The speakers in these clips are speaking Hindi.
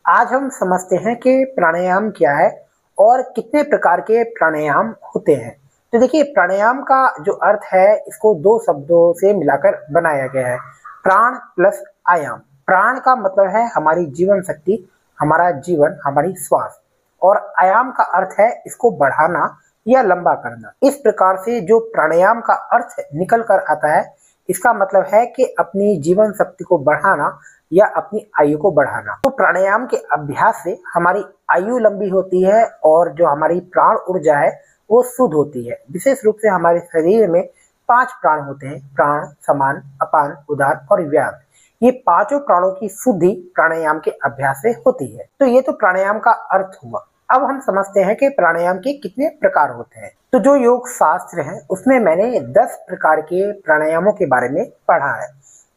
आज हम समझते हैं कि प्राणायाम क्या है और कितने प्रकार के प्राणायाम होते हैं। तो देखिए, प्राणायाम का जो अर्थ है इसको दो शब्दों से मिलाकर बनाया गया है, प्राण प्लस आयाम। प्राण का मतलब है हमारी जीवन शक्ति, हमारा जीवन, हमारी श्वास, और आयाम का अर्थ है इसको बढ़ाना या लंबा करना। इस प्रकार से जो प्राणायाम का अर्थ निकल कर आता है, इसका मतलब है कि अपनी जीवन शक्ति को बढ़ाना या अपनी आयु को बढ़ाना। तो प्राणायाम के अभ्यास से हमारी आयु लंबी होती है और जो हमारी प्राण ऊर्जा है वो शुद्ध होती है। विशेष रूप से हमारे शरीर में 5 प्राण होते हैं, प्राण, समान, अपान, उदान और व्यान। ये पांचों प्राणों की शुद्धि प्राणायाम के अभ्यास से होती है। तो ये तो प्राणायाम का अर्थ हुआ। अब हम समझते हैं कि प्राणायाम के कितने प्रकार होते हैं। तो जो योग शास्त्र है उसमें मैंने 10 प्रकार के प्राणायामों के बारे में पढ़ा है।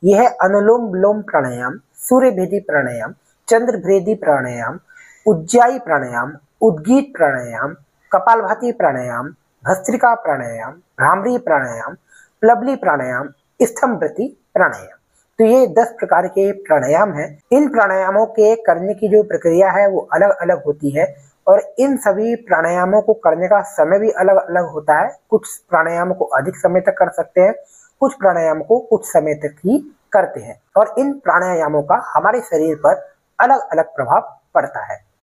यह है अनुलोम विलोम प्राणायाम, सूर्य भेदी प्राणायाम, चंद्र भेदी प्राणायाम, उज्जाई प्राणायाम, उद्गीत प्राणायाम, कपालभाति प्राणायाम, भस्त्रिका प्राणायाम, भ्रामरी प्राणायाम, प्लवली प्राणायाम, स्तंभृति प्राणायाम। तो ये 10 प्रकार के प्राणायाम हैं। इन प्राणायामों के करने की जो प्रक्रिया है वो अलग अलग होती है और इन सभी प्राणायामों को करने का समय भी अलग अलग होता है। कुछ प्राणायामों को अधिक समय तक कर सकते हैं, कुछ प्राणायाम को कुछ समय तक ही करते हैं, और इन प्राणायामों का हमारे शरीर पर अलग अलग प्रभाव पड़ता है।